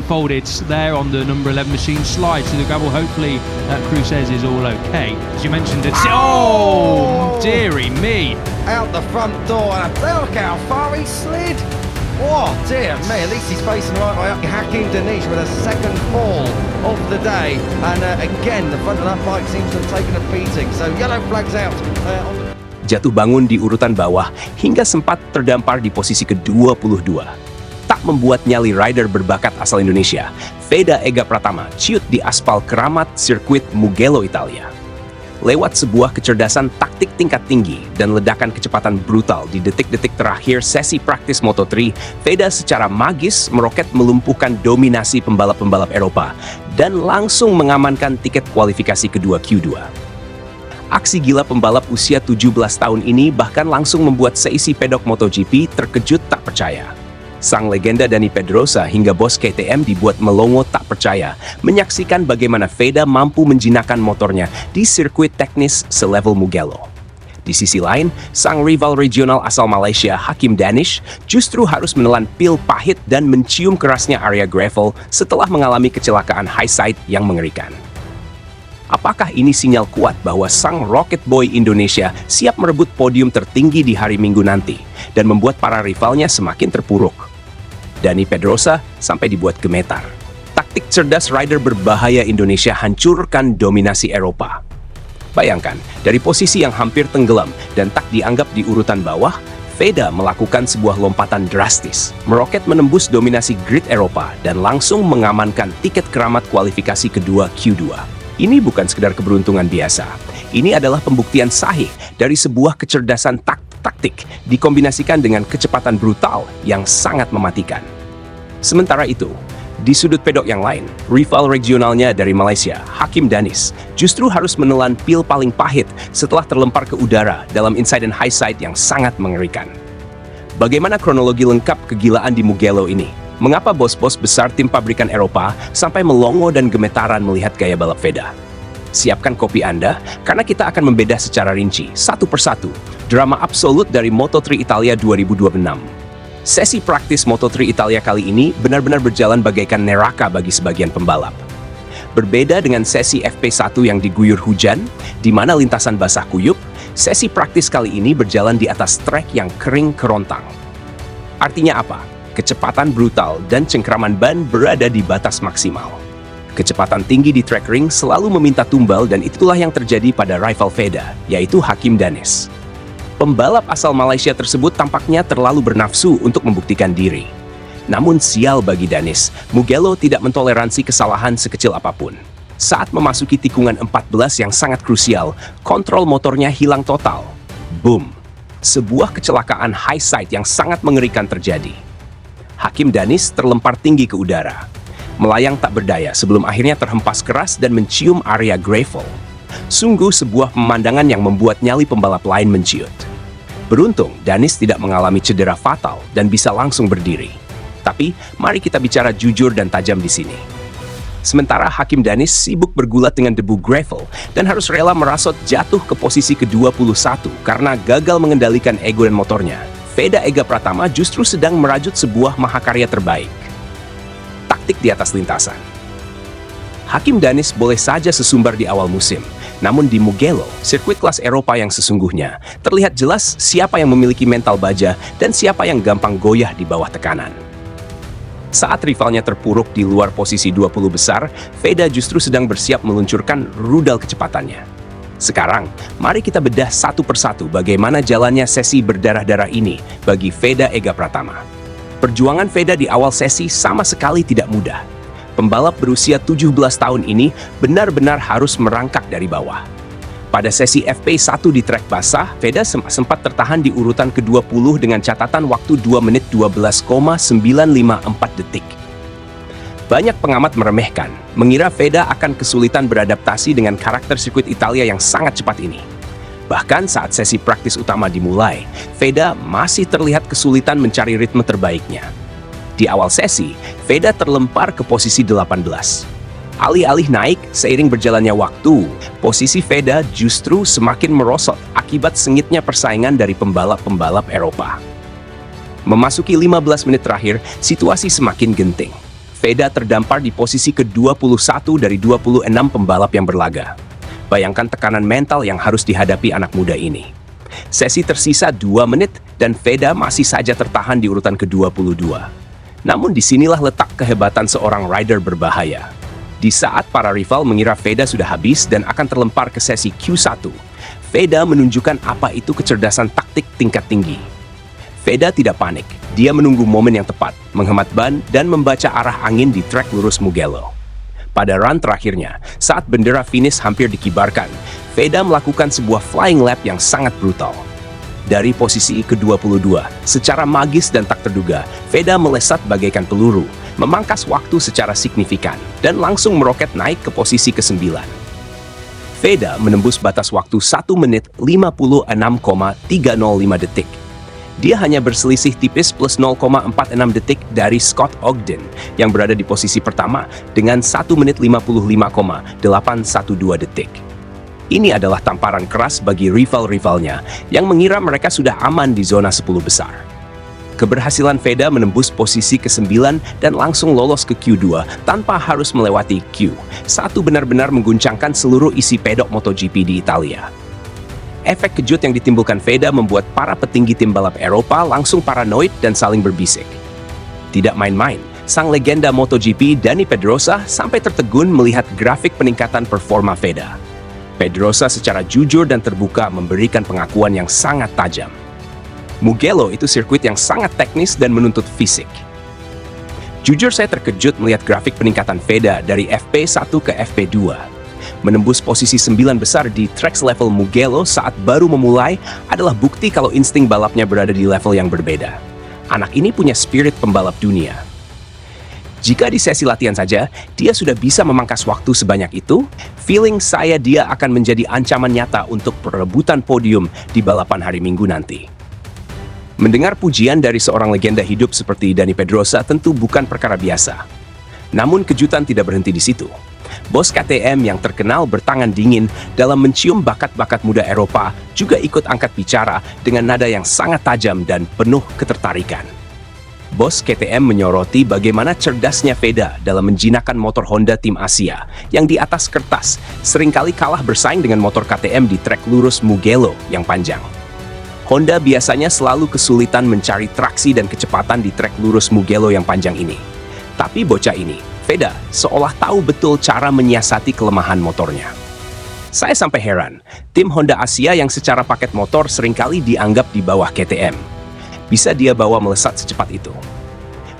Folded there on the number 11 machine, slides to the gravel. Hopefully Cruz says is all okay. As you mentioned it. Oh, dearie me. Out the front door, and look how far he slid. Oh dear me, at least he's facing the right way up. Hakim Danish with a second fall of the day. And again, the front of that bike seems to have taken a beating. So yellow flags out. Jatuh bangun di urutan bawah hingga sempat terdampar di posisi ke-22. Tak membuat nyali rider berbakat asal Indonesia, Feda Ega Pratama ciut di aspal keramat sirkuit Mugello, Italia. Lewat sebuah kecerdasan taktik tingkat tinggi dan ledakan kecepatan brutal di detik-detik terakhir sesi praktis Moto3, Feda secara magis meroket melumpuhkan dominasi pembalap-pembalap Eropa dan langsung mengamankan tiket kualifikasi kedua Q2. Aksi gila pembalap usia 17 tahun ini bahkan langsung membuat seisi pedok MotoGP terkejut tak percaya. Sang legenda Dani Pedrosa hingga bos KTM dibuat melongo tak percaya menyaksikan bagaimana Feda mampu menjinakkan motornya di sirkuit teknis selevel Mugello. Di sisi lain, sang rival regional asal Malaysia Hakim Danish justru harus menelan pil pahit dan mencium kerasnya area gravel setelah mengalami kecelakaan high side yang mengerikan. Apakah ini sinyal kuat bahwa sang Rocket Boy Indonesia siap merebut podium tertinggi di hari Minggu nanti dan membuat para rivalnya semakin terpuruk? Dani Pedrosa sampai dibuat gemetar. Taktik cerdas rider berbahaya Indonesia hancurkan dominasi Eropa. Bayangkan, dari posisi yang hampir tenggelam dan tak dianggap di urutan bawah, Feda melakukan sebuah lompatan drastis, meroket menembus dominasi grid Eropa dan langsung mengamankan tiket keramat kualifikasi kedua Q2. Ini bukan sekedar keberuntungan biasa. Ini adalah pembuktian sahih dari sebuah kecerdasan taktik dikombinasikan dengan kecepatan brutal yang sangat mematikan. Sementara itu, di sudut pedok yang lain, rival regionalnya dari Malaysia, Hakim Danish, justru harus menelan pil paling pahit setelah terlempar ke udara dalam insiden high side yang sangat mengerikan. Bagaimana kronologi lengkap kegilaan di Mugello ini? Mengapa bos-bos besar tim pabrikan Eropa sampai melongo dan gemetaran melihat gaya balap Feda? Siapkan kopi Anda, karena kita akan membedah secara rinci, satu persatu, drama absolut dari Moto3 Italia 2026. Sesi praktis Moto3 Italia kali ini benar-benar berjalan bagaikan neraka bagi sebagian pembalap. Berbeda dengan sesi FP1 yang diguyur hujan, di mana lintasan basah kuyup, sesi praktis kali ini berjalan di atas trek yang kering kerontang. Artinya apa? Kecepatan brutal dan cengkraman ban berada di batas maksimal. Kecepatan tinggi di track ring selalu meminta tumbal dan itulah yang terjadi pada rival Feda, yaitu Hakim Danish. Pembalap asal Malaysia tersebut tampaknya terlalu bernafsu untuk membuktikan diri. Namun sial bagi Danish, Mugello tidak mentoleransi kesalahan sekecil apapun. Saat memasuki tikungan 14 yang sangat krusial, kontrol motornya hilang total. Boom! Sebuah kecelakaan high side yang sangat mengerikan terjadi. Hakim Danish terlempar tinggi ke udara. Melayang tak berdaya sebelum akhirnya terhempas keras dan mencium area gravel. Sungguh sebuah pemandangan yang membuat nyali pembalap lain menciut. Beruntung, Danish tidak mengalami cedera fatal dan bisa langsung berdiri. Tapi, mari kita bicara jujur dan tajam di sini. Sementara Hakim Danish sibuk bergulat dengan debu gravel dan harus rela merasot jatuh ke posisi ke-21 karena gagal mengendalikan ego dan motornya, Feda Ega Pratama justru sedang merajut sebuah mahakarya terbaik. Taktik di atas lintasan. Hakim Danish boleh saja sesumbar di awal musim, namun di Mugello, sirkuit kelas Eropa yang sesungguhnya, terlihat jelas siapa yang memiliki mental baja dan siapa yang gampang goyah di bawah tekanan. Saat rivalnya terpuruk di luar posisi 20 besar, Feda justru sedang bersiap meluncurkan rudal kecepatannya. Sekarang, mari kita bedah satu persatu bagaimana jalannya sesi berdarah-darah ini bagi Feda Ega Pratama. Perjuangan Feda di awal sesi sama sekali tidak mudah. Pembalap berusia 17 tahun ini benar-benar harus merangkak dari bawah. Pada sesi FP1 di trek basah, Feda sempat tertahan di urutan ke-20 dengan catatan waktu 2 menit 12,954 detik. Banyak pengamat meremehkan, mengira Feda akan kesulitan beradaptasi dengan karakter sirkuit Italia yang sangat cepat ini. Bahkan saat sesi praktis utama dimulai, Feda masih terlihat kesulitan mencari ritme terbaiknya. Di awal sesi, Feda terlempar ke posisi 18. Alih-alih naik seiring berjalannya waktu, posisi Feda justru semakin merosot akibat sengitnya persaingan dari pembalap-pembalap Eropa. Memasuki 15 menit terakhir, situasi semakin genting. Veda terdampar di posisi ke-21 dari 26 pembalap yang berlaga. Bayangkan tekanan mental yang harus dihadapi anak muda ini. Sesi tersisa 2 menit dan Veda masih saja tertahan di urutan ke-22. Namun disinilah letak kehebatan seorang rider berbahaya. Di saat para rival mengira Veda sudah habis dan akan terlempar ke sesi Q1, Veda menunjukkan apa itu kecerdasan taktik tingkat tinggi. Veda tidak panik, dia menunggu momen yang tepat, menghemat ban, dan membaca arah angin di trek lurus Mugello. Pada run terakhirnya, saat bendera finish hampir dikibarkan, Veda melakukan sebuah flying lap yang sangat brutal. Dari posisi ke-22, secara magis dan tak terduga, Veda melesat bagaikan peluru, memangkas waktu secara signifikan, dan langsung meroket naik ke posisi ke-9. Veda menembus batas waktu 1 menit 56,305 detik. Dia hanya berselisih tipis plus 0,46 detik dari Scott Ogden yang berada di posisi pertama dengan 1 menit 55,812 detik. Ini adalah tamparan keras bagi rival-rivalnya yang mengira mereka sudah aman di zona 10 besar. Keberhasilan Veda menembus posisi ke-9 dan langsung lolos ke Q2 tanpa harus melewati Q1 benar-benar mengguncangkan seluruh isi pedok MotoGP di Italia. Efek kejut yang ditimbulkan Veda membuat para petinggi tim balap Eropa langsung paranoid dan saling berbisik. Tidak main-main, sang legenda MotoGP Dani Pedrosa sampai tertegun melihat grafik peningkatan performa Veda. Pedrosa secara jujur dan terbuka memberikan pengakuan yang sangat tajam. Mugello itu sirkuit yang sangat teknis dan menuntut fisik. Jujur saya terkejut melihat grafik peningkatan Veda dari FP1 ke FP2. Menembus posisi 9 besar di tracks level Mugello saat baru memulai adalah bukti kalau insting balapnya berada di level yang berbeda. Anak ini punya spirit pembalap dunia. Jika di sesi latihan saja, dia sudah bisa memangkas waktu sebanyak itu, feeling saya dia akan menjadi ancaman nyata untuk perebutan podium di balapan hari Minggu nanti. Mendengar pujian dari seorang legenda hidup seperti Dani Pedrosa tentu bukan perkara biasa. Namun kejutan tidak berhenti di situ. Bos KTM yang terkenal bertangan dingin dalam mencium bakat-bakat muda Eropa juga ikut angkat bicara dengan nada yang sangat tajam dan penuh ketertarikan. Bos KTM menyoroti bagaimana cerdasnya Veda dalam menjinakkan motor Honda tim Asia yang di atas kertas seringkali kalah bersaing dengan motor KTM di trek lurus Mugello yang panjang. Honda biasanya selalu kesulitan mencari traksi dan kecepatan di trek lurus Mugello yang panjang ini. Tapi bocah ini, Veda, seolah tahu betul cara menyiasati kelemahan motornya. Saya sampai heran, tim Honda Asia yang secara paket motor seringkali dianggap di bawah KTM. Bisa dia bawa melesat secepat itu.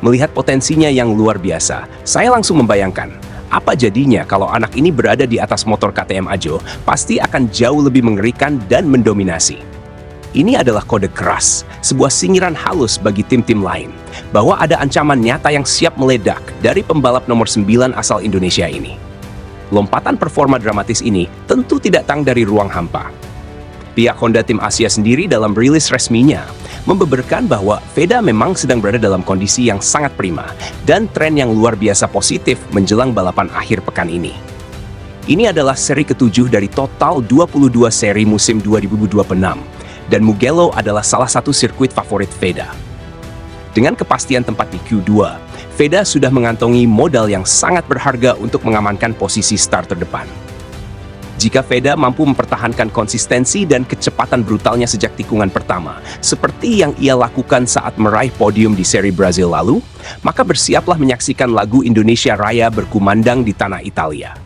Melihat potensinya yang luar biasa, saya langsung membayangkan, apa jadinya kalau anak ini berada di atas motor KTM Ajo, pasti akan jauh lebih mengerikan dan mendominasi. Ini adalah kode keras, sebuah singiran halus bagi tim-tim lain, bahwa ada ancaman nyata yang siap meledak dari pembalap nomor 9 asal Indonesia ini. Lompatan performa dramatis ini tentu tidak datang dari ruang hampa. Pihak Honda tim Asia sendiri dalam rilis resminya membeberkan bahwa Veda memang sedang berada dalam kondisi yang sangat prima dan tren yang luar biasa positif menjelang balapan akhir pekan ini. Ini adalah seri ke-7 dari total 22 seri musim 2026. Dan Mugello adalah salah satu sirkuit favorit Veda. Dengan kepastian tempat di Q2, Veda sudah mengantongi modal yang sangat berharga untuk mengamankan posisi start terdepan. Jika Veda mampu mempertahankan konsistensi dan kecepatan brutalnya sejak tikungan pertama, seperti yang ia lakukan saat meraih podium di seri Brazil lalu, maka bersiaplah menyaksikan lagu Indonesia Raya berkumandang di tanah Italia.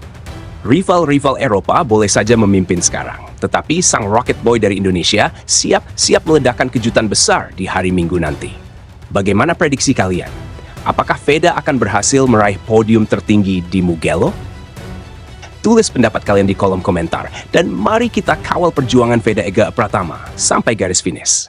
Rival-rival Eropa boleh saja memimpin sekarang, tetapi sang Rocket Boy dari Indonesia siap meledakkan kejutan besar di hari Minggu nanti. Bagaimana prediksi kalian? Apakah Veda akan berhasil meraih podium tertinggi di Mugello? Tulis pendapat kalian di kolom komentar, dan mari kita kawal perjuangan Veda Ega Pratama sampai garis finish.